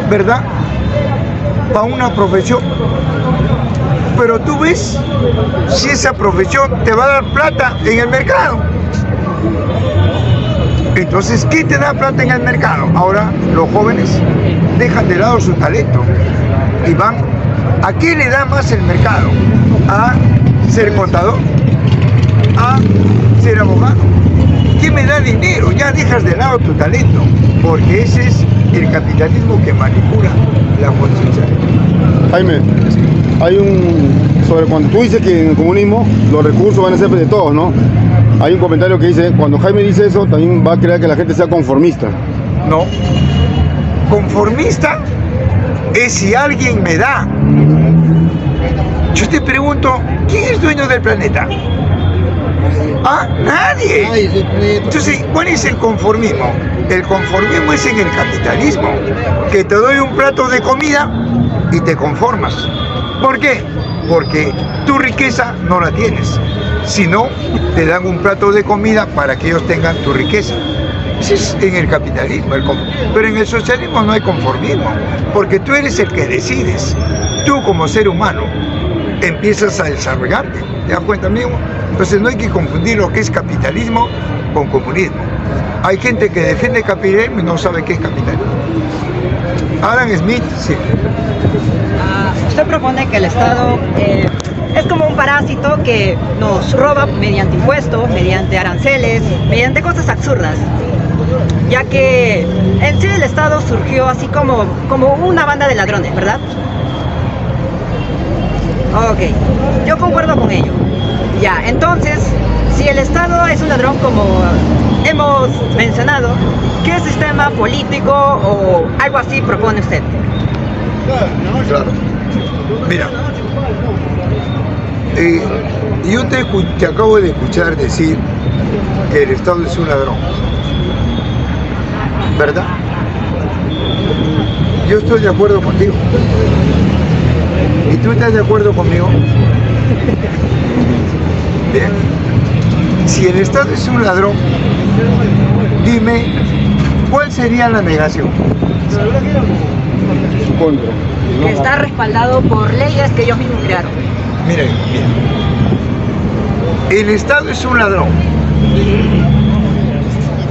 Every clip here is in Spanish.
¿verdad? Para una profesión. Pero tú ves si esa profesión te va a dar plata en el mercado. Entonces, ¿quién te da plata en el mercado? Ahora los jóvenes dejan de lado su talento y van. ¿A qué le da más el mercado? A ser contador, a ser abogado. ¿Qué me da dinero? Ya dejas de lado tu talento, porque ese es el capitalismo que manipula la conciencia. Jaime, hay sobre cuando tú dices que en el comunismo los recursos van a ser de todos, ¿no? Hay un comentario que dice, cuando Jaime dice eso, también va a crear que la gente sea conformista. No. Conformista es si alguien me da. Yo te pregunto, ¿quién es dueño del planeta? Ah, nadie. Entonces, ¿cuál es el conformismo? El conformismo es en el capitalismo, que te doy un plato de comida y te conformas. ¿Por qué? Porque tu riqueza no la tienes, sino te dan un plato de comida para que ellos tengan tu riqueza. Eso es en el capitalismo, pero en el socialismo no hay conformismo, porque tú eres el que decides. Tú como ser humano empiezas a desarrollarte, ¿te das cuenta, amigo? Entonces no hay que confundir lo que es capitalismo con comunismo. Hay gente que defiende capitalismo y no sabe qué es capitalismo. Adam Smith, sí. Usted propone que el Estado es como un parásito que nos roba mediante impuestos, mediante aranceles, mediante cosas absurdas, ya que en sí el Estado surgió así como una banda de ladrones, ¿verdad? Ok, yo concuerdo con ello. Ya, entonces, si el Estado es un ladrón como hemos mencionado, ¿qué sistema político o algo así propone usted? Claro. Mira, yo te acabo de escuchar decir que el Estado es un ladrón, ¿verdad? Yo estoy de acuerdo contigo. ¿Y tú estás de acuerdo conmigo? Bien. Si el Estado es un ladrón, dime, ¿cuál sería la negación? Su contra. Que está respaldado por leyes que ellos mismos crearon. Miren, el Estado es un ladrón.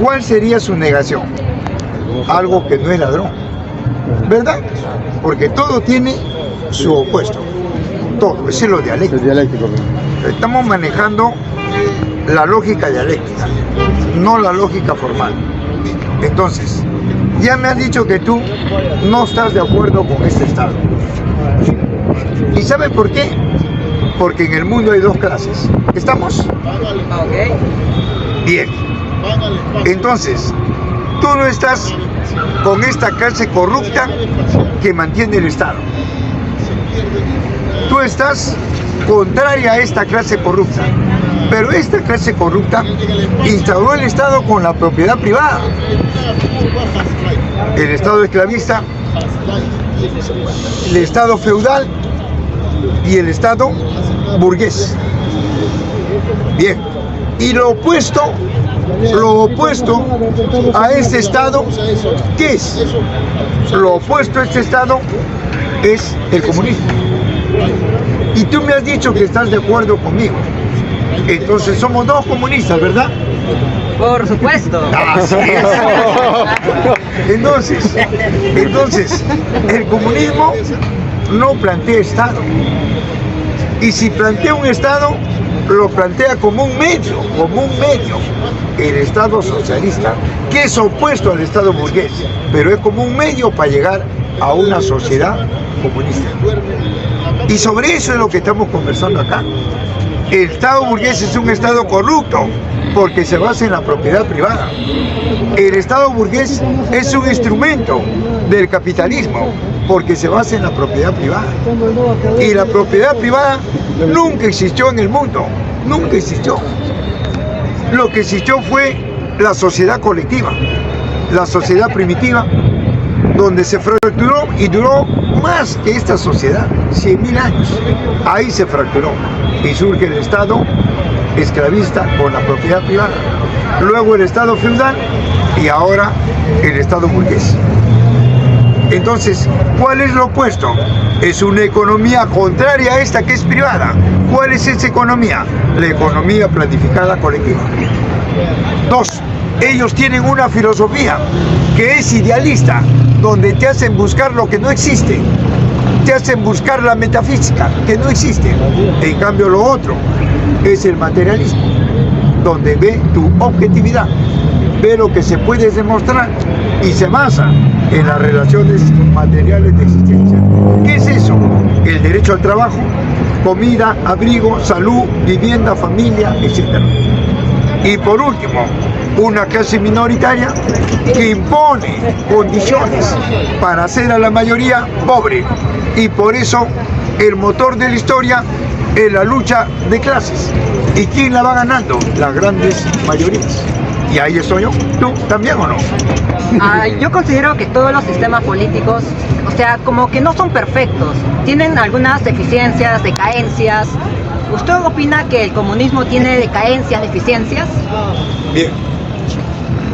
¿Cuál sería su negación? Algo que no es ladrón, ¿verdad? Porque todo tiene su opuesto. Todo, ese es lo dialéctico. Es dialéctico. Estamos manejando la lógica dialéctica, no la lógica formal. Entonces, ya me has dicho que tú no estás de acuerdo con este Estado. ¿Y sabes por qué? Porque en el mundo hay dos clases. ¿Estamos? Ok. Bien. Entonces, tú no estás con esta clase corrupta que mantiene el Estado. Tú estás contraria a esta clase corrupta. Pero esta clase corrupta instauró el Estado con la propiedad privada. El Estado esclavista, el Estado feudal y el Estado burgués. Bien. Y lo opuesto a este Estado, ¿qué es? Lo opuesto a este Estado es el comunismo. Y tú me has dicho que estás de acuerdo conmigo. Entonces somos dos comunistas, ¿verdad? Por supuesto. Así es. Entonces, el comunismo no plantea Estado. Y si plantea un Estado, lo plantea como un medio. El Estado socialista, que es opuesto al Estado burgués, pero es como un medio para llegar a una sociedad comunista. Y sobre eso es lo que estamos conversando acá. El Estado burgués es un Estado corrupto porque se basa en la propiedad privada. El Estado burgués es un instrumento del capitalismo porque se basa en la propiedad privada. Y la propiedad privada nunca existió en el mundo, nunca existió. Lo que existió fue la sociedad colectiva, la sociedad primitiva, donde se fracturó y duró más que esta sociedad, 100.000 años. Ahí se fracturó y surge el Estado esclavista con la propiedad privada, luego el Estado feudal y ahora el Estado burgués. Entonces, ¿cuál es lo opuesto? Es una economía contraria a esta que es privada. ¿Cuál es esa economía? La economía planificada colectiva. 2. Ellos tienen una filosofía que es idealista, donde te hacen buscar lo que no existe, te hacen buscar la metafísica, que no existe. En cambio, lo otro es el materialismo, donde ve tu objetividad, ve lo que se puede demostrar y se basa en las relaciones materiales de existencia. ¿Qué es eso? El derecho al trabajo, comida, abrigo, salud, vivienda, familia, etc. Y por último, una clase minoritaria que impone condiciones para hacer a la mayoría pobre. Y por eso el motor de la historia es la lucha de clases. ¿Y quién la va ganando? Las grandes mayorías. Y ahí estoy yo. ¿Tú también o no? Yo considero que todos los sistemas políticos, o sea, como que no son perfectos. Tienen algunas deficiencias, decadencias. ¿Usted opina que el comunismo tiene decadencias, deficiencias? Bien.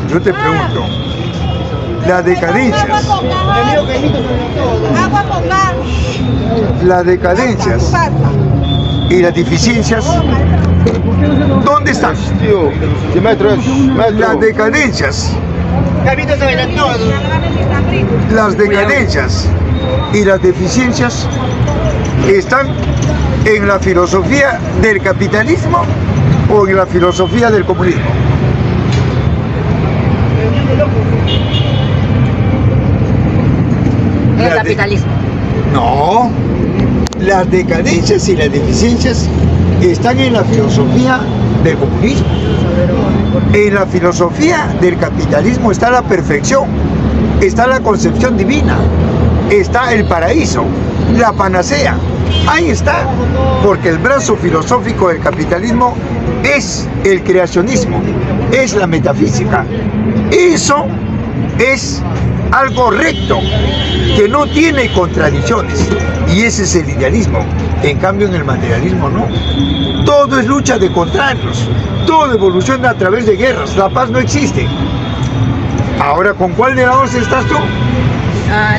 Yo te pregunto, las decadencias y las deficiencias, ¿dónde están? Las decadencias, y las deficiencias están en la filosofía del capitalismo o en la filosofía del comunismo. El capitalismo. No, las decadencias y las deficiencias están en la filosofía del comunismo. En la filosofía del capitalismo está la perfección, está la concepción divina, está el paraíso, la panacea. Ahí está, porque el brazo filosófico del capitalismo es el creacionismo, es la metafísica. Eso es algo recto, que no tiene contradicciones, y ese es el idealismo. En cambio, en el materialismo no. Todo es lucha de contrarios, todo evoluciona a través de guerras, la paz no existe. Ahora, ¿con cuál de las dos estás tú?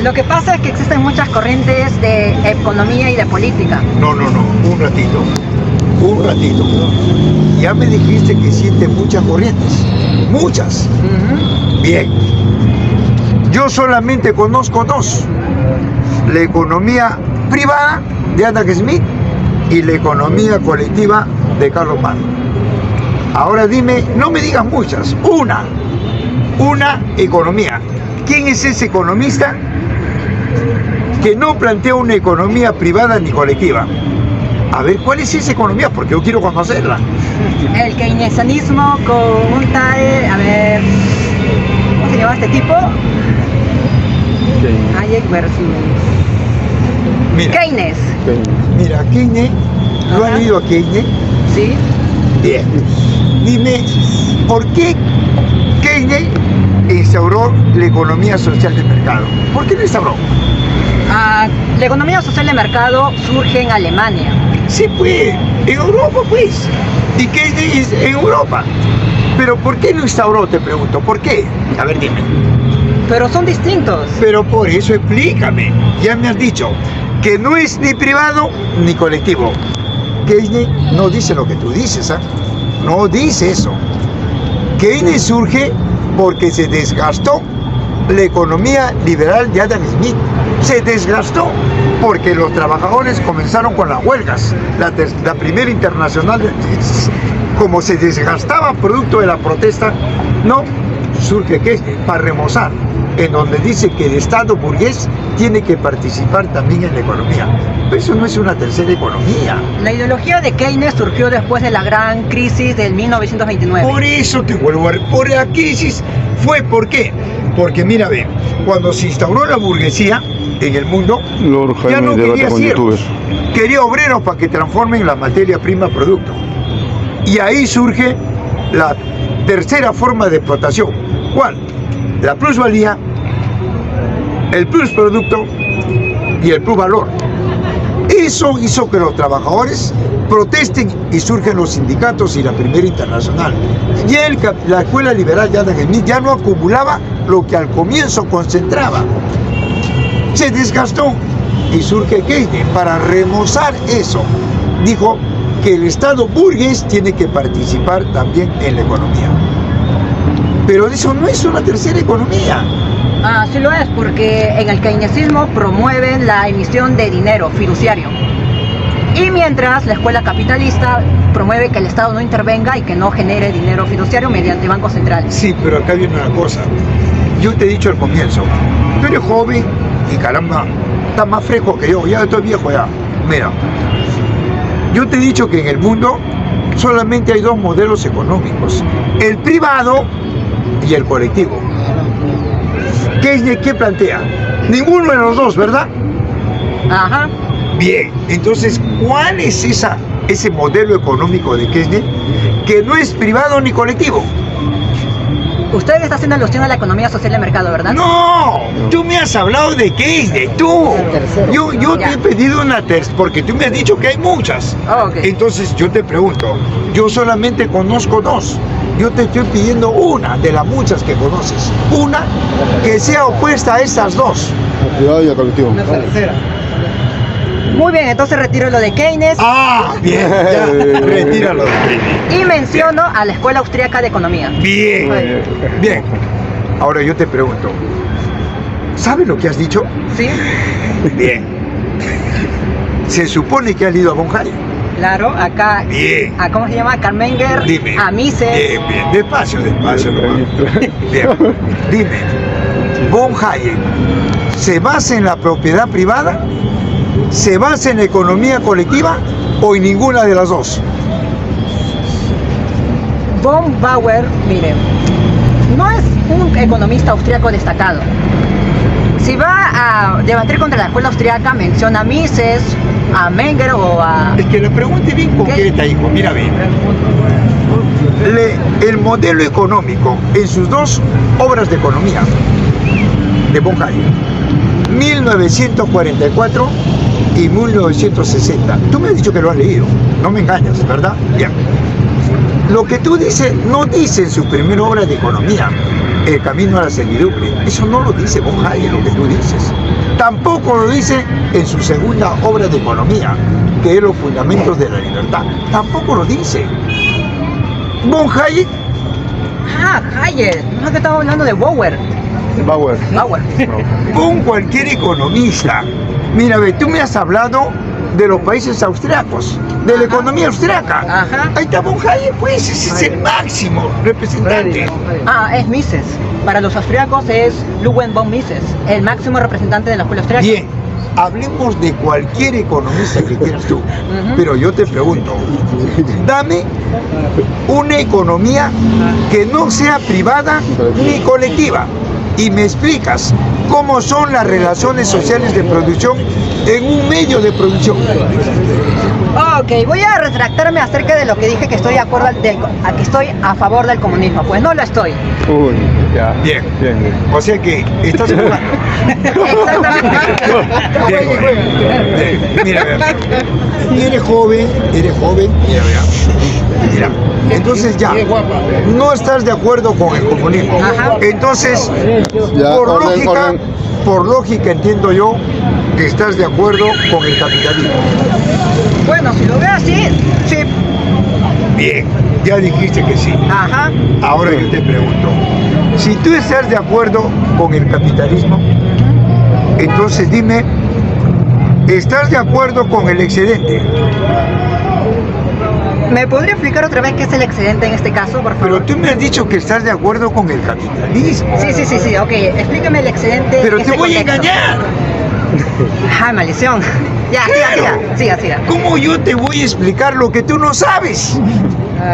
Lo que pasa es que existen muchas corrientes de economía y de política. No, un ratito. Ya me dijiste que sientes muchas corrientes, muchas. Bien. Yo solamente conozco dos: la economía privada de Adam Smith y la economía colectiva de Karl Marx. Ahora dime, no me digas muchas, una economía. ¿Quién es ese economista que no plantea una economía privada ni colectiva? A ver, ¿cuál es esa economía? Porque yo quiero conocerla. El keynesianismo con un tal, a ver, ¿cómo se llama este tipo? Hayek versus Keynes. Mira, Keynes, ¿lo han leído a Keynes? Sí. Bien. Dime, ¿por qué Keynes instauró la economía social de mercado? ¿Por qué la instauró? La economía social de mercado surge en Alemania. Sí, pues, en Europa, pues. Y Keynes en Europa. Pero ¿por qué lo instauró, te pregunto? ¿Por qué? A ver, dime. Pero son distintos. Pero por eso explícame. Ya me has dicho que no es ni privado ni colectivo. Keynes no dice lo que tú dices, ¿ah? No dice eso. Keynes surge porque se desgastó la economía liberal de Adam Smith. Se desgastó porque los trabajadores comenzaron con las huelgas. La primera internacional, como se desgastaba producto de la protesta, no surge Keynes para remozar, en donde dice que el Estado burgués tiene que participar también en la economía. Pero eso no es una tercera economía. La ideología de Keynes surgió después de la gran crisis del 1929. Por eso te vuelvo a decir, por la crisis fue, ¿por qué? Porque mira, ve, cuando se instauró la burguesía en el mundo, ya no quería siervos, quería obreros para que transformen la materia prima producto. Y ahí surge la tercera forma de explotación. ¿Cuál? La plusvalía, el plusproducto y el plusvalor. Eso hizo que los trabajadores protesten y surgen los sindicatos y la primera internacional. Y la escuela liberal de Adam Smith ya no acumulaba lo que al comienzo concentraba. se desgastó y surge Keynes para remozar eso. Dijo que el Estado burgués tiene que participar también en la economía. Pero eso no es una tercera economía. Ah, sí lo es, porque en el keynesismo promueven la emisión de dinero fiduciario. Y mientras la escuela capitalista promueve que el Estado no intervenga y que no genere dinero fiduciario mediante bancos centrales. Sí, pero acá viene una cosa. Yo te he dicho al comienzo, tú eres joven y caramba, estás más fresco que yo, ya estoy viejo ya. Mira, yo te he dicho que en el mundo solamente hay dos modelos económicos, el privado y el colectivo. ¿Qué plantea? Ninguno de los dos, ¿verdad? Ajá. Bien, entonces, ¿cuál es ese modelo económico de Keynes que no es privado ni colectivo? Usted está haciendo alusión a la economía social de mercado, ¿verdad? No, tú me has hablado de Keynes, tú. Yo te he pedido una tercera, porque tú me has dicho que hay muchas. Oh, okay. Entonces yo te pregunto, yo solamente conozco dos. Yo te estoy pidiendo una de las muchas que conoces. Una que sea opuesta a esas dos. Al privado y al colectivo. Muy bien, entonces retiro lo de Keynes Ah, bien, ya, retíralo de Keynes. y menciono a la Escuela Austríaca de Economía. Bien, bien. Ahora yo te pregunto, ¿sabes lo que has dicho? ¿Sí? Bien. Se supone que has ido a von Hayek. Claro, acá. Bien. ¿Cómo se llama? Carmenger, Dime. a Mises. Bien, bien, despacio, nomás. Bien, dime, von Hayek, ¿se basa en la propiedad privada? ¿Se basa en la economía colectiva o en ninguna de las dos? Von Bauer, mire, no es un economista austríaco destacado. Si va a debatir contra la escuela austríaca, menciona a Mises, a Menger o a... Es que la pregunta es bien concreta, hijo, mira bien. El modelo económico en sus dos obras de economía de von Hayek, 1944 y 1960. Tú me has dicho que lo has leído, no me engañas, ¿verdad? Bien. Lo que tú dices no dice en su primera obra de economía, El camino a la servidumbre. Eso no lo dice von Hayek, lo que tú dices. Tampoco lo dice en su segunda obra de economía, que es Los fundamentos de la libertad. Tampoco lo dice. Von Hayek. Ah, Hayek, no, que estamos hablando de Bauer. Bauer. Bauer. Pon cualquier economista. Mira, ve, tú me has hablado de los países austriacos, de la economía austriaca. Ajá. Ahí está von Hayek, pues, ese es el máximo representante. Ah, es Mises. Para los austriacos es Ludwig von Mises, el máximo representante de la escuela austríaca. Bien, hablemos de cualquier economista que quieras tú, pero yo te pregunto, dame una economía que no sea privada ni colectiva y me explicas cómo son las relaciones sociales de producción en un medio de producción. Ok, voy a retractarme acerca de lo que dije que estoy de acuerdo que estoy a favor del comunismo. Pues no lo estoy. Uy, ya. Bien. Bien, bien. O sea que estás jugando. Bien, bien. Mira, eres joven, mira, mira. Entonces ya, no estás de acuerdo con el comunismo. Ajá. Entonces, Ya, orden. por lógica entiendo yo que estás de acuerdo con el capitalismo. Bueno, si lo veo así, sí. Bien, ya dijiste que sí. Ajá. Ahora yo te pregunto, si tú estás de acuerdo con el capitalismo, entonces dime, ¿estás de acuerdo con el excedente? ¿Me podría explicar otra vez qué es el excedente en este caso, por favor? Pero tú me has dicho que estás de acuerdo con el capitalismo. Sí, ok, explícame el excedente. Pero en te este voy a contexto. engañar. Ah, maldición. Ya, Claro. siga. ¿Cómo yo te voy a explicar lo que tú no sabes?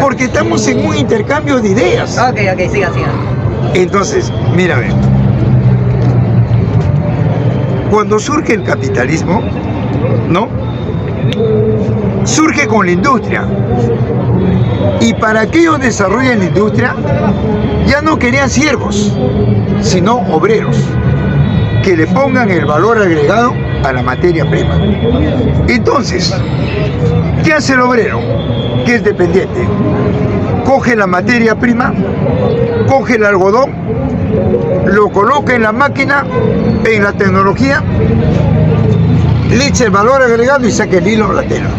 Porque estamos en un intercambio de ideas. Ok, siga. Entonces, mírame. Cuando surge el capitalismo, ¿no? Surge con la industria. Y para que ellos desarrollen la industria, ya no querían siervos, sino obreros, que le pongan el valor agregado a la materia prima. Entonces, ¿qué hace el obrero? Que es dependiente. Coge la materia prima, coge el algodón lo coloca en la máquina, en la tecnología, le echa el valor agregado y saca el hilo o la tela.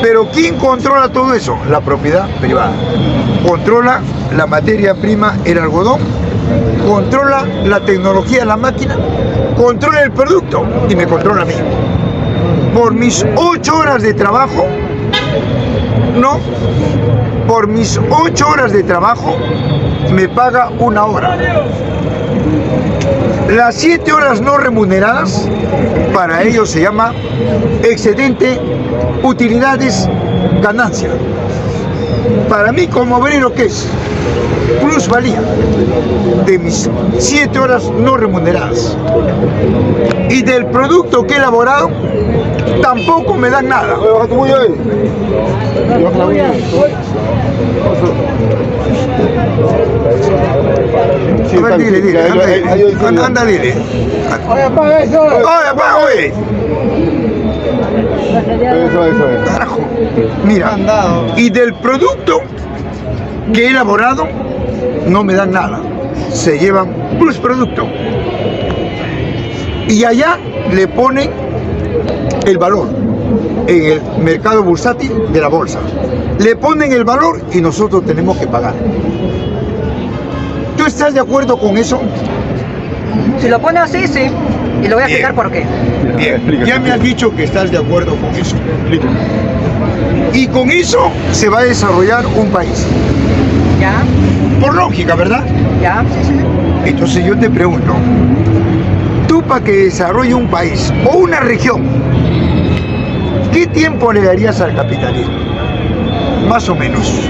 Pero ¿quién controla todo eso? La propiedad privada. Controla la materia prima, el algodón, controla la tecnología, la máquina, controla el producto y me controla a mí. Por mis 8 horas de trabajo, no, por mis 8 horas de trabajo me paga 1 hora. Las 7 horas no remuneradas, para ellos se llama excedente, utilidades, ganancia. Para mí como obrero, ¿qué es? Plusvalía de mis 7 horas no remuneradas. Y del producto que he elaborado, tampoco me dan nada. A ver, dile, anda, dile. Oye, apaga eso. Oye, apaga, oye. Eso. Carajo. Mira, y del producto que he elaborado, no me dan nada. Se llevan plus producto. Y allá le ponen el valor en el mercado bursátil de la bolsa. Le ponen el valor y nosotros tenemos que pagar. ¿Tú estás de acuerdo con eso? Si lo pone así, sí. Y lo voy a explicar por qué. Bien, ya me has dicho que estás de acuerdo con eso. Y con eso se va a desarrollar un país. ¿Ya? Por lógica, ¿verdad? ¿Ya? Sí. Entonces yo te pregunto, tú para que desarrolle un país o una región, ¿qué tiempo le darías al capitalismo? Más o menos.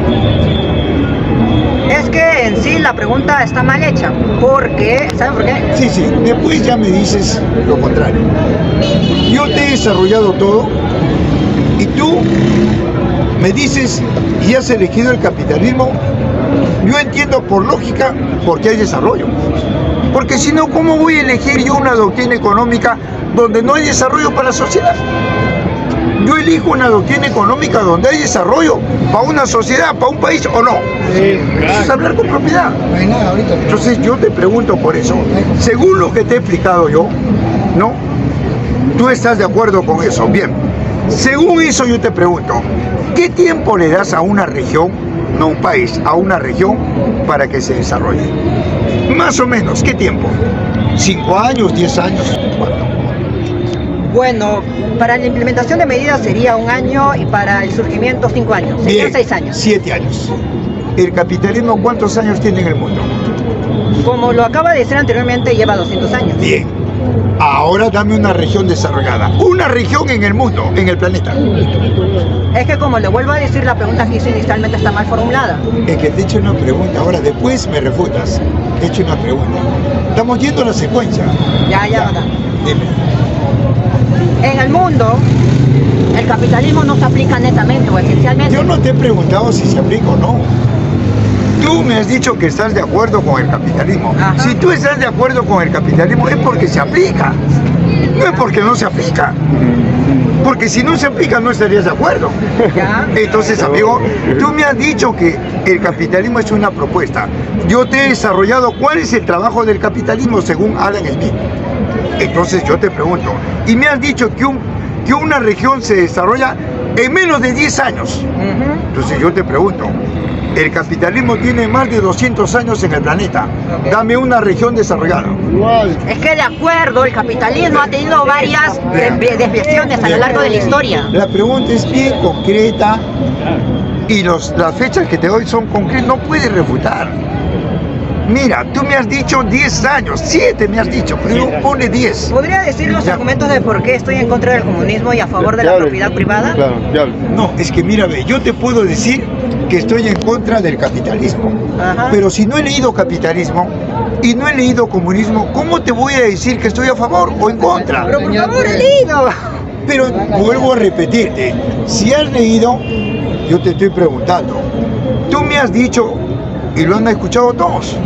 Es que en sí la pregunta está mal hecha, porque, ¿saben por qué? Sí, después ya me dices lo contrario. Yo te he desarrollado todo y tú me dices y has elegido el capitalismo. Yo entiendo por lógica porque hay desarrollo. Porque si no, ¿cómo voy a elegir yo una doctrina económica donde no hay desarrollo para la sociedad? Yo elijo una doctrina económica donde hay desarrollo para una sociedad, para un país o no. Eso es hablar con propiedad. Entonces yo te pregunto por eso. Según lo que te he explicado yo, ¿no? ¿Tú estás de acuerdo con eso? Bien. Según eso yo te pregunto, ¿qué tiempo le das a una región, no un país, a una región para que se desarrolle? Más o menos, ¿qué tiempo? ¿5 años, 10 años? ¿Cuánto? Bueno, para la implementación de medidas sería 1 año y para el surgimiento 5 años. Serían 6 años. 7 años. ¿El capitalismo cuántos años tiene en el mundo? Como lo acaba de decir anteriormente, lleva 200 años. Bien. Ahora dame una región desarrollada. Una región en el mundo, en el planeta. Es que como le vuelvo a decir, la pregunta que hice inicialmente está mal formulada. Es que te he hecho una pregunta, ahora después me refutas. Te he hecho una pregunta. Estamos yendo a la secuencia. Ya. Dime. En el mundo, el capitalismo no se aplica netamente o esencialmente. Yo no te he preguntado si se aplica o no. Tú me has dicho que estás de acuerdo con el capitalismo. Ajá. Si tú estás de acuerdo con el capitalismo es porque se aplica. No es porque no se aplica. Porque si no se aplica no estarías de acuerdo. ¿Ya? Entonces, amigo, tú me has dicho que el capitalismo es una propuesta. Yo te he desarrollado cuál es el trabajo del capitalismo según Adam Smith. Entonces yo te pregunto, y me has dicho que una región se desarrolla en menos de 10 años. Entonces yo te pregunto, el capitalismo tiene más de 200 años en el planeta. Dame una región desarrollada. Es que de acuerdo, el capitalismo ha tenido varias desviaciones a lo largo de la historia. La pregunta es bien concreta y las fechas que te doy son concretas, no puedes refutar. Mira, tú me has dicho 10 años, 7 me has dicho, pero no pone 10. ¿Podría decir los argumentos de por qué estoy en contra del comunismo y a favor de la propiedad privada? Claro, ya. No, es que mira, ve, yo te puedo decir que estoy en contra del capitalismo. Ajá. Pero si no he leído capitalismo y no he leído comunismo, ¿cómo te voy a decir que estoy a favor o en contra? Pero por favor, he leído. Pero vuelvo a repetirte, si has leído, yo te estoy preguntando. Tú me has dicho, y lo han escuchado todos,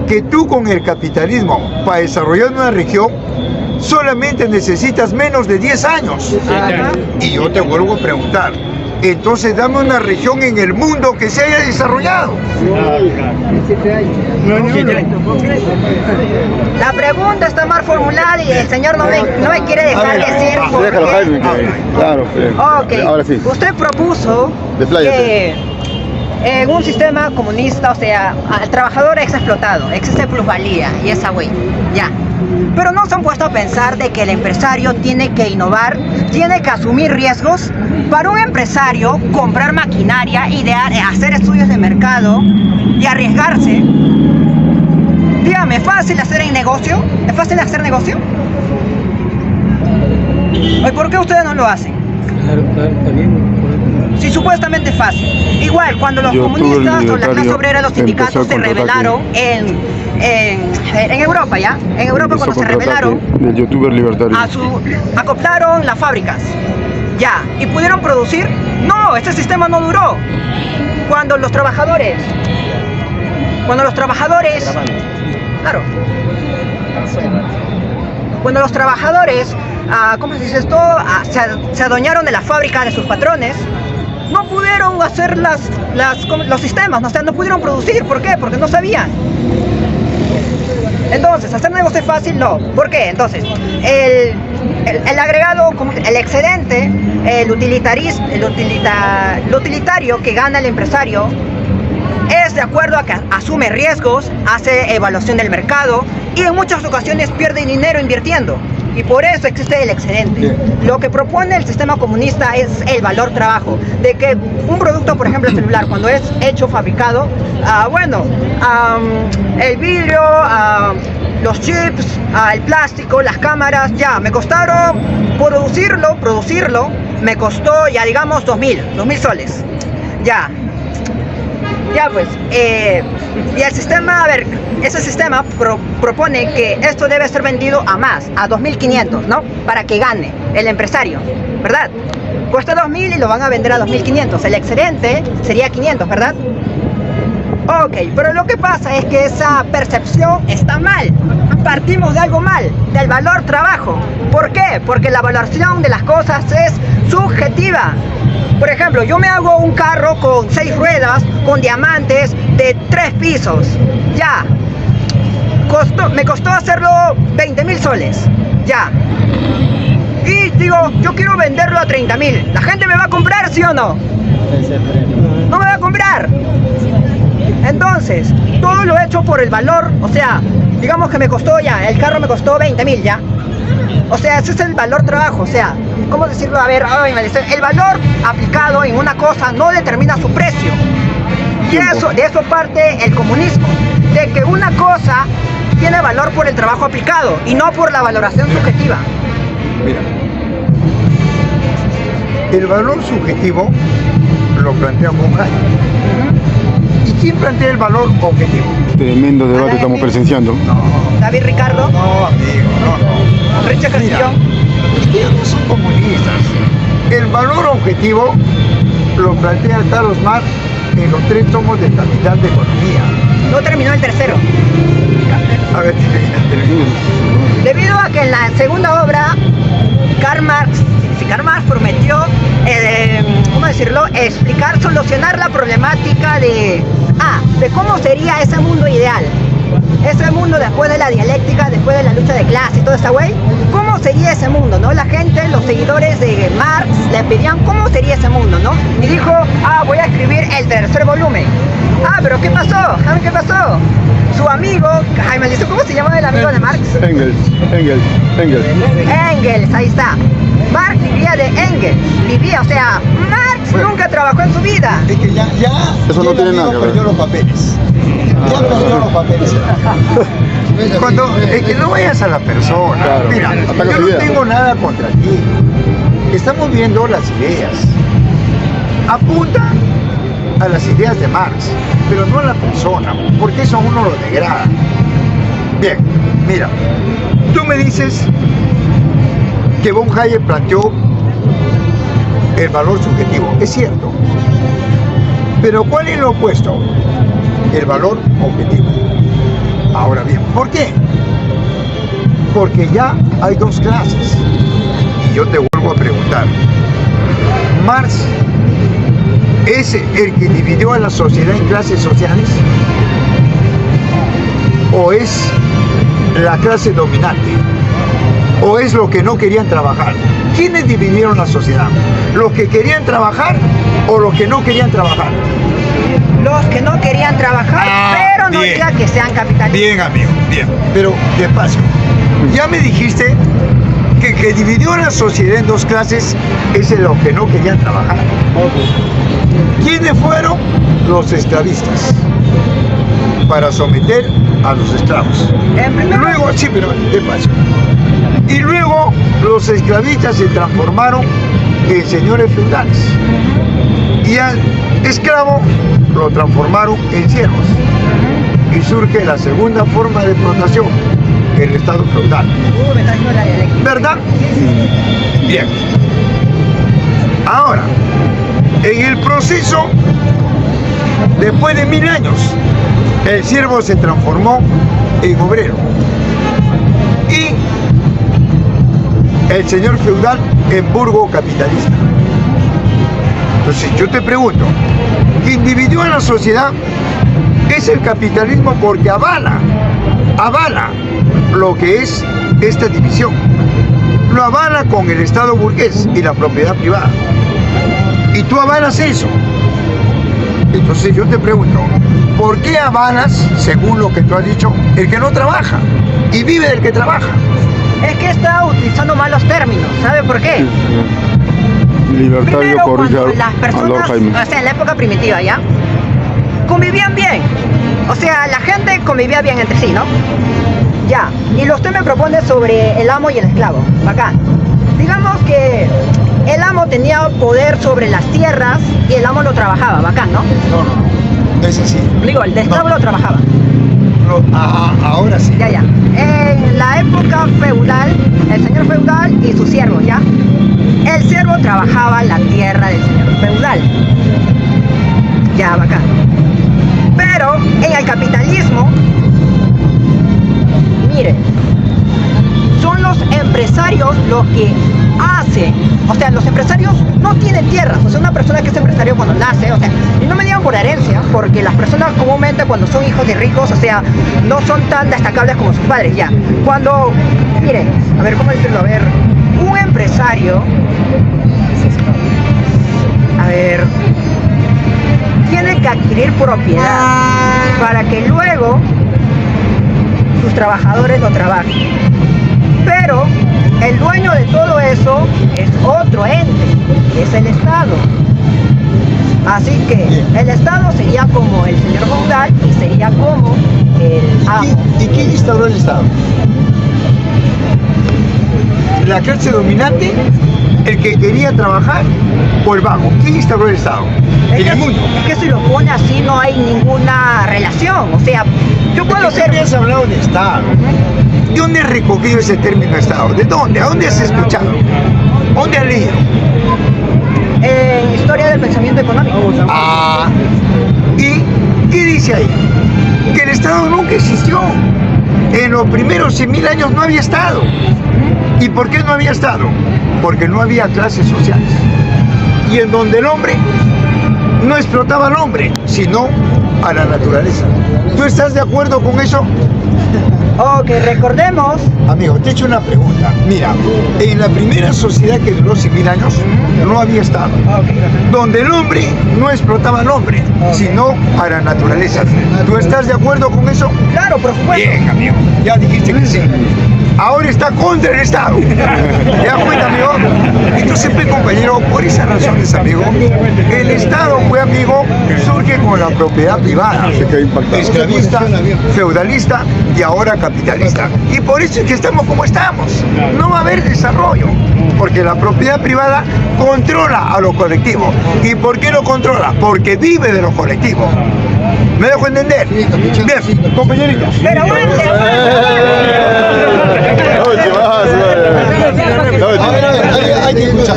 que tú con el capitalismo, para desarrollar una región, solamente necesitas menos de 10 años. Ajá. Y yo te vuelvo a preguntar, entonces dame una región en el mundo que se haya desarrollado. La pregunta está mal formulada y el señor no me quiere dejar decir por Déjalo, qué. Jaime, claro. Ok, Ahora sí. usted propuso Despláyate. que en un sistema comunista, o sea, al trabajador es explotado, existe plusvalía y esa güey, ya. Pero no se han puesto a pensar de que el empresario tiene que innovar, tiene que asumir riesgos. Para un empresario, comprar maquinaria, idear, hacer estudios de mercado y arriesgarse. Dígame, ¿es fácil hacer el negocio? ¿Es fácil hacer negocio? ¿Y por qué ustedes no lo hacen? Claro, está bien. Sí, supuestamente es fácil. Igual, cuando los comunistas o la clase obrera, los sindicatos se rebelaron en Europa, ¿ya? En Europa cuando se rebelaron, del youtuber libertario. acoplaron las fábricas, ya, y pudieron producir. No, este sistema no duró. Cuando los trabajadores, claro, cuando los trabajadores, ¿cómo se dice esto? Se adueñaron de las fábricas de sus patrones, no pudieron hacer los sistemas, o sea, no pudieron producir. ¿Por qué? Porque no sabían. Entonces, ¿hacer negocio es fácil? No. ¿Por qué? Entonces, el agregado, el excedente, lo utilitario que gana el empresario es de acuerdo a que asume riesgos, hace evaluación del mercado y en muchas ocasiones pierde dinero invirtiendo. Y por eso existe el excedente. Lo que propone el sistema comunista es el valor trabajo. De que un producto, por ejemplo el celular, cuando es hecho, fabricado, el vidrio, los chips, el plástico, las cámaras, ya, me costaron producirlo, me costó ya digamos 2.000 soles. Ya pues, y el sistema, ese sistema propone que esto debe ser vendido a más, a 2.500, ¿no? Para que gane el empresario, ¿verdad? Cuesta 2.000 y lo van a vender a 2.500, el excedente sería 500, ¿verdad? Ok, pero lo que pasa es que esa percepción está mal. Partimos de algo mal, del valor trabajo. ¿Por qué? Porque la valoración de las cosas es subjetiva. Por ejemplo, yo me hago un carro con 6 ruedas, con diamantes de 3 pisos. Ya. Me costó hacerlo 20.000 soles. Ya. Y digo, yo quiero venderlo a 30.000. ¿La gente me va a comprar, sí o no? No me va a comprar. Entonces, todo lo he hecho por el valor, o sea, digamos que me costó ya, el carro me costó 20.000 ya. O sea, ese es el valor trabajo, o sea, ¿cómo decirlo? A ver, el valor aplicado en una cosa no determina su precio. Y de eso parte el comunismo, de que una cosa tiene valor por el trabajo aplicado y no por la valoración subjetiva. Mira, el valor subjetivo lo plantea Monjay. ¿Y quién plantea el valor objetivo? Tremendo debate estamos presenciando. David Ricardo. No, amigo, no. Richard Castillón. Ustedes no son comunistas. El valor objetivo lo plantea Carlos Marx en los 3 tomos del Capital de Economía. No terminó el tercero. A ver, termina. Debido a que en la segunda obra, Karl Marx prometió, ¿cómo decirlo? Solucionar la problemática de cómo sería ese mundo ideal. Ese mundo después de la dialéctica, después de la lucha de clase y todo esa güey. ¿Cómo sería ese mundo, no? La gente, los seguidores de Marx le pedían cómo sería ese mundo, ¿no? Y dijo, voy a escribir el 3er volumen. Pero ¿qué pasó? ¿Saben qué pasó? Su amigo, Jaime dice, ¿cómo se llama el amigo de Marx? Engels, ahí está. Marx vivía de Engels, o sea, Marx nunca trabajó en su vida. Es que ya eso no tiene nada que ver. Perdió los papeles. Ya perdió los papeles. Es que no vayas a la persona. Claro, mira, yo no tengo nada contra ti. Estamos viendo las ideas. Apunta a las ideas de Marx, pero no a la persona, porque eso a uno lo degrada. Bien, mira, tú me dices que von Hayek planteó el valor subjetivo, es cierto, pero ¿cuál es lo opuesto? El valor objetivo. Ahora bien, ¿por qué? Porque ya hay 2 clases, y yo te vuelvo a preguntar, Marx es el que dividió a la sociedad en clases sociales? ¿O es la clase dominante? ¿O es los que no querían trabajar? ¿Quiénes dividieron la sociedad? ¿Los que querían trabajar o los que no querían trabajar? Los que no querían trabajar, pero no bien. diga que sean capitalistas. Bien, amigo, bien. Pero despacio. Ya me dijiste que el que dividió la sociedad en dos clases es el los que no querían trabajar. ¿Quiénes fueron? Los esclavistas, para someter a los esclavos. Luego, sí, pero despacio. Y luego los esclavistas se transformaron en señores feudales. Y al esclavo lo transformaron en siervos. Y surge la segunda forma de explotación, el Estado feudal. Me está haciendo la dialéctica. ¿Verdad? Bien. Ahora, en el proceso, después de 1000 años, el siervo se transformó en obrero. Y el señor feudal en burgo capitalista. Entonces yo te pregunto, quien dividió a la sociedad es el capitalismo porque avala lo que es esta división. Lo avala con el Estado burgués y la propiedad privada. Y tú avalas eso. Entonces yo te pregunto, ¿por qué avalas, según lo que tú has dicho, el que no trabaja y vive del que trabaja? Es que está utilizando malos términos, ¿sabe por qué? Libertario Primero, corrige cuando las a Lord personas, Jaime. o sea, en la época primitiva, ¿ya? Convivían bien. O sea, la gente convivía bien entre sí, ¿no? Ya. Y lo usted me propone sobre el amo y el esclavo. Bacán. Digamos que el amo tenía poder sobre las tierras y el amo lo trabajaba. Bacán, ¿no? No, es así. Digo, el esclavo No. lo trabajaba. Ahora sí. Ya. En la época feudal, el señor feudal y su siervo, ¿ya? El siervo trabajaba la tierra del señor feudal. Ya, bacán. Pero en el capitalismo, mire, son los empresarios los que hacen, o sea, los empresarios no tienen tierras, o sea, una persona que es empresario cuando nace, o sea, y no me digan por herencia, porque las personas comúnmente cuando son hijos de ricos, o sea, no son tan destacables como sus padres, ya. Cuando, mire, a ver, ¿cómo decirlo? A ver, un empresario, a ver, tiene que adquirir propiedad para que luego sus trabajadores lo trabajen. Pero el dueño de todo eso es otro ente, es el Estado. Así que el Estado sería como el señor feudal y sería como el amo. ¿Y quién instauró el Estado? ¿La clase dominante? ¿El que quería trabajar? ¿O el vago? ¿Quién instauró el Estado? En el mundo. Es que si lo pone así no hay ninguna relación. O sea, yo puedo Porque ser... siempre has hablado de Estado. ¿De dónde has recogido ese término Estado? ¿De dónde? ¿A dónde has escuchado? ¿Dónde has leído? Historia del pensamiento económico. ¿Y qué dice ahí? Que el Estado nunca existió. En los primeros 100.000 años no había Estado. ¿Y por qué no había Estado? Porque no había clases sociales. Y en donde el hombre no explotaba al hombre, sino a la naturaleza. ¿Tú estás de acuerdo con eso? Ok, recordemos. Amigo, te he hecho una pregunta. Mira, en la primera sociedad que duró 100.000 años, no había Estado. Donde el hombre no explotaba al hombre, sino a la naturaleza. ¿Tú estás de acuerdo con eso? Claro, por supuesto. Bien, amigo. Ya dijiste que sí. Ahora está contra el Estado. ¿Ya cuenta, amigo? Entonces, pues, compañero, por esas razones, amigo, el Estado, pues, amigo, surge con la propiedad privada, esclavista, feudalista y ahora capitalista. Y por eso es que estamos como estamos. No va a haber desarrollo, porque la propiedad privada controla a lo colectivo. ¿Y por qué lo controla? Porque vive de lo colectivo. ¿Me dejo entender? Bien, compañeritos. Pero Hay que escuchar.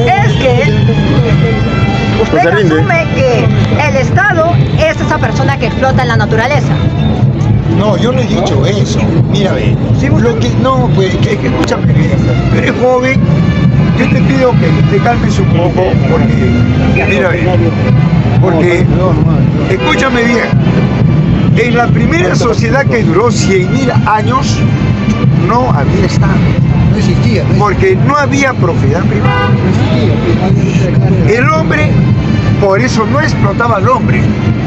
es que usted asume que el Estado es esa persona que explota en la naturaleza. No, yo no he dicho eso. Mira, ve. Lo que, no, pues, que escúchame bien. Tú eres joven, yo te pido que te calmes un poco, porque, mira bien, porque, escúchame bien, en la primera sociedad que duró 100.000 años, no había Estado. No existía. Porque no había propiedad privada. El hombre, por eso no explotaba al hombre,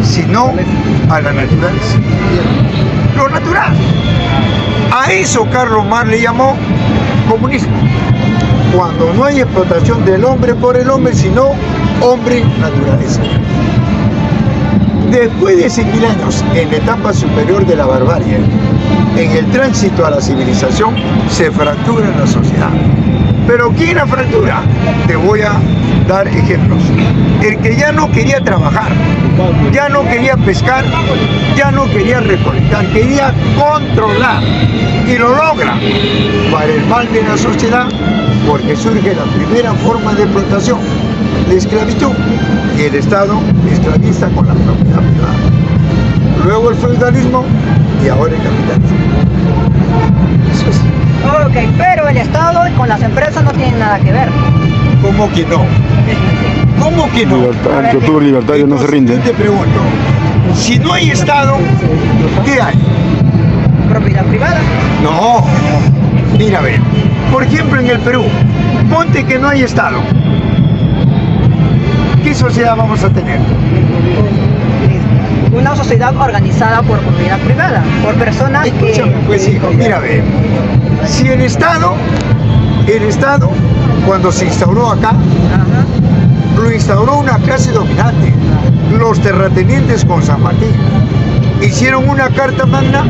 sino a la naturaleza. Lo natural. A eso Karl Marx le llamó comunismo. Cuando no hay explotación del hombre por el hombre, sino hombre-naturaleza. Después de 100.000 años, en la etapa superior de la barbarie, en el tránsito a la civilización, se fractura la sociedad. ¿Pero quién la fractura? Te voy a dar ejemplos. El que ya no quería trabajar, ya no quería pescar, ya no quería recolectar, quería controlar. Y lo logra para el mal de la sociedad, porque surge la primera forma de explotación, la esclavitud. Y el Estado esclaviza con la propiedad privada. Luego el feudalismo y ahora el capitalismo. Eso es. Ok, pero el Estado con las empresas no tienen nada que ver. ¿Cómo que no? ¿Cómo que no? Libertad, el youtuber libertario no se rinde. Yo te pregunto, si no hay Estado, ¿qué hay? Propiedad privada. No, mira, a ver, por ejemplo en el Perú, ponte que no hay Estado. ¿Qué sociedad vamos a tener? Una sociedad organizada por propiedad privada, por personas que... Pues hijo, mira, a ver, si el Estado, cuando se instauró acá, Ajá. lo instauró una clase dominante, los terratenientes con San Martín. Hicieron una carta magna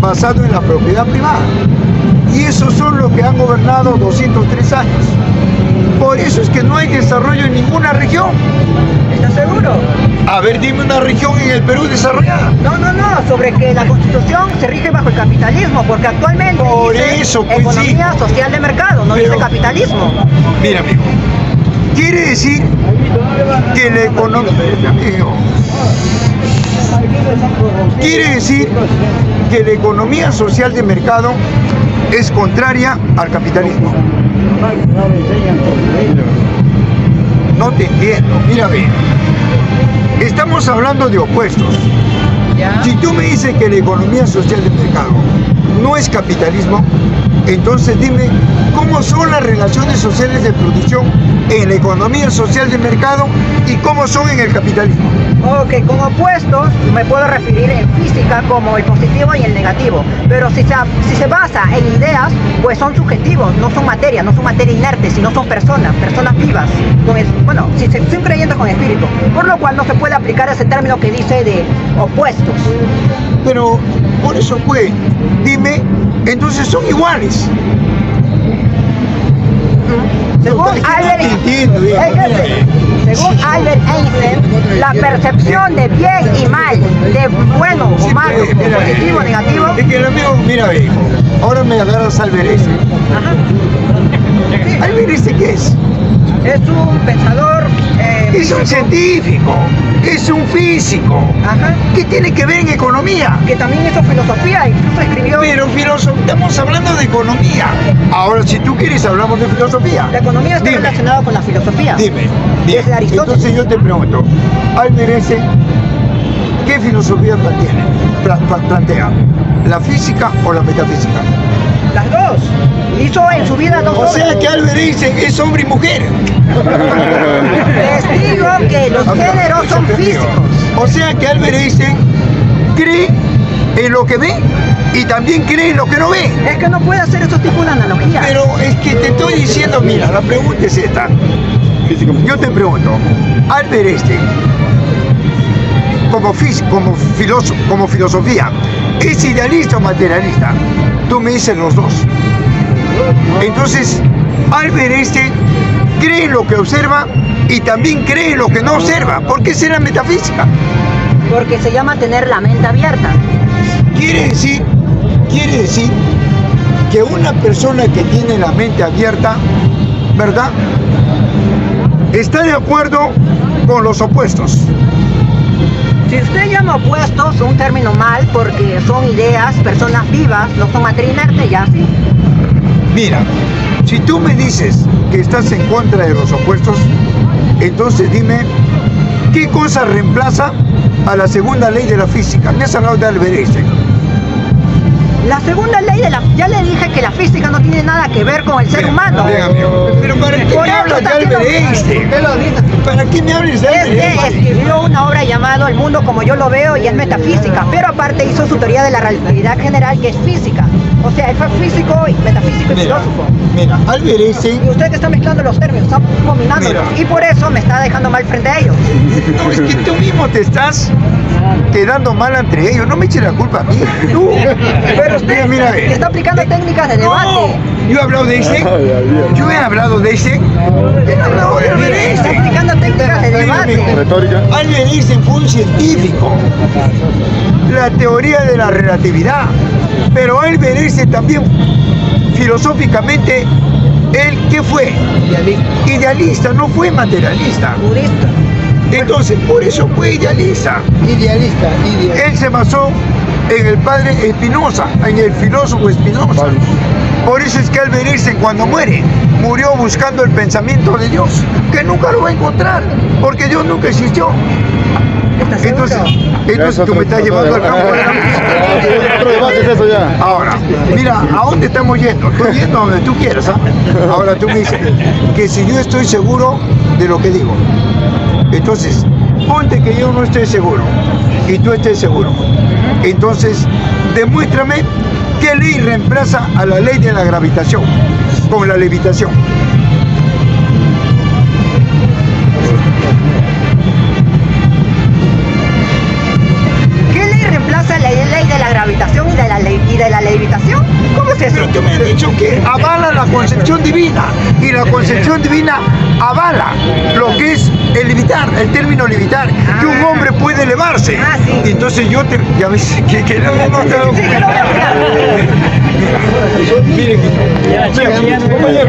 basada en la propiedad privada. Y esos son los que han gobernado 203 años. Por eso es que no hay desarrollo en ninguna región. ¿Estás seguro? A ver, dime una región en el Perú desarrollada. No, sobre que la Constitución se rige bajo el capitalismo, porque actualmente Por dice eso, pues, economía sí. social de mercado, no Pero- dice capitalismo. Mira, amigo, quiere decir que la economía... Quiere decir que la economía social de mercado es contraria al capitalismo. No te entiendo, mira bien. Estamos hablando de opuestos. ¿Ya? Si tú me dices que la economía social de mercado no es capitalismo, entonces dime cómo son las relaciones sociales de producción en la economía social de mercado y cómo son en el capitalismo. Ok, con opuestos me puedo referir en física como el positivo y el negativo, pero si se basa en ideas, pues son subjetivos, no son materia inerte, sino son personas vivas, son creyentes con espíritu, por lo cual no se puede aplicar ese término que dice de opuestos. Pero por eso pues, dime, entonces son iguales. Según Albert Einstein, la percepción de bien y mal, de bueno o malo, de Mira, positivo o negativo, es que el amigo, mira, hijo, ahora me agarras al Albert Einstein. ajá, ¿Albert Einstein qué es? es un pensador, Es un científico, es un físico. ajá, ¿Qué tiene que ver en economía? que también hizo filosofía, incluso escribió. Pero filósofo, estamos hablando de economía. Ahora, si tú quieres, hablamos de filosofía. La economía está Dime. relacionada con la filosofía. Dime. Desde Aristóteles. Entonces yo te pregunto, Albert Einstein, ¿qué filosofía plantea? ¿La física o la metafísica? Las dos. Hizo en su vida dos O sea obras. que Albert Einstein es hombre y mujer. Les digo que los géneros son físicos. O sea que Albert Einstein cree en lo que ve y también cree en lo que no ve. Es que no puede hacer esos tipos de analogías. Pero es que te estoy diciendo, mira, la pregunta es esta. Yo te pregunto, Albert Einstein, como filosofía, ¿es idealista o materialista? Tú me dices los dos. Entonces, Albert Einstein cree en lo que observa y también cree en lo que no observa. ¿Por qué será metafísica? Porque se llama tener la mente abierta. Quiere decir que una persona que tiene la mente abierta, ¿verdad?, está de acuerdo con los opuestos. Si usted llama opuestos, un término mal, porque son ideas, personas vivas, no son materia inerte, ya sí. Mira, si tú me dices que estás en contra de los opuestos, entonces dime, ¿qué cosa reemplaza a la segunda ley de la física? Me has hablado de Albert Einstein. La segunda ley de la... Ya le dije que la física no tiene nada que ver con el ser humano. Bien, amigo. Pero ¿para qué Por me eso hablas de está Albert haciendo- Einstein? ¿Para qué me hablas de Es Albert que Einstein? escribió una obra llamada El mundo como yo lo veo y es metafísica, pero aparte hizo su teoría de la relatividad general que es física. O sea, él fue físico y metafísico y Mira, filósofo. mira, Albert Einstein, Y usted que está mezclando los términos, está combinándolos. Mira. Y por eso me está dejando mal frente a ellos. no, es que tú mismo te estás quedando mal entre ellos, no me eches la culpa a mí. Tú, Pero usted mira, mira, está aplicando técnicas de no, debate. yo he hablado de Einstein, yo he hablado de Einstein, yo he hablado de Albert Está Einstein. aplicando técnicas de Mira, debate. amigo, Retórica. Albert Einstein fue un científico, la teoría de la relatividad, pero Albert Einstein también filosóficamente, él ¿qué fue? Idealista, no fue materialista. Budista. Entonces, por eso fue idealista. Idealista. Él se basó en el padre Spinoza, en el filósofo Spinoza. Por eso es que Albert Einstein cuando muere, murió buscando el pensamiento de Dios, que nunca lo va a encontrar, porque Dios nunca existió. ¿Estás seguro? Entonces tú me estás llevando al campo de la música. Otro debate es eso ya. Ahora, mira, ¿a dónde estamos yendo? Estoy yendo a donde tú quieras, ¿ah? Ahora tú me dices que si yo estoy seguro de lo que digo, entonces, ponte que yo no estoy seguro y tú estés seguro. Entonces, demuéstrame qué ley reemplaza a la ley de la gravitación con la levitación. ¿Qué ley reemplaza la ley de la gravitación y de la levitación? ¿Cómo es eso? Pero tú me has dicho que avala la concepción divina y la concepción divina avala lo que es el levitar, el término levitar, que un hombre puede elevarse. Ah, sí. Entonces yo te... Ya ves que no te lo... Sí, que lo veo claro. Miren, Ya, chicos, ya.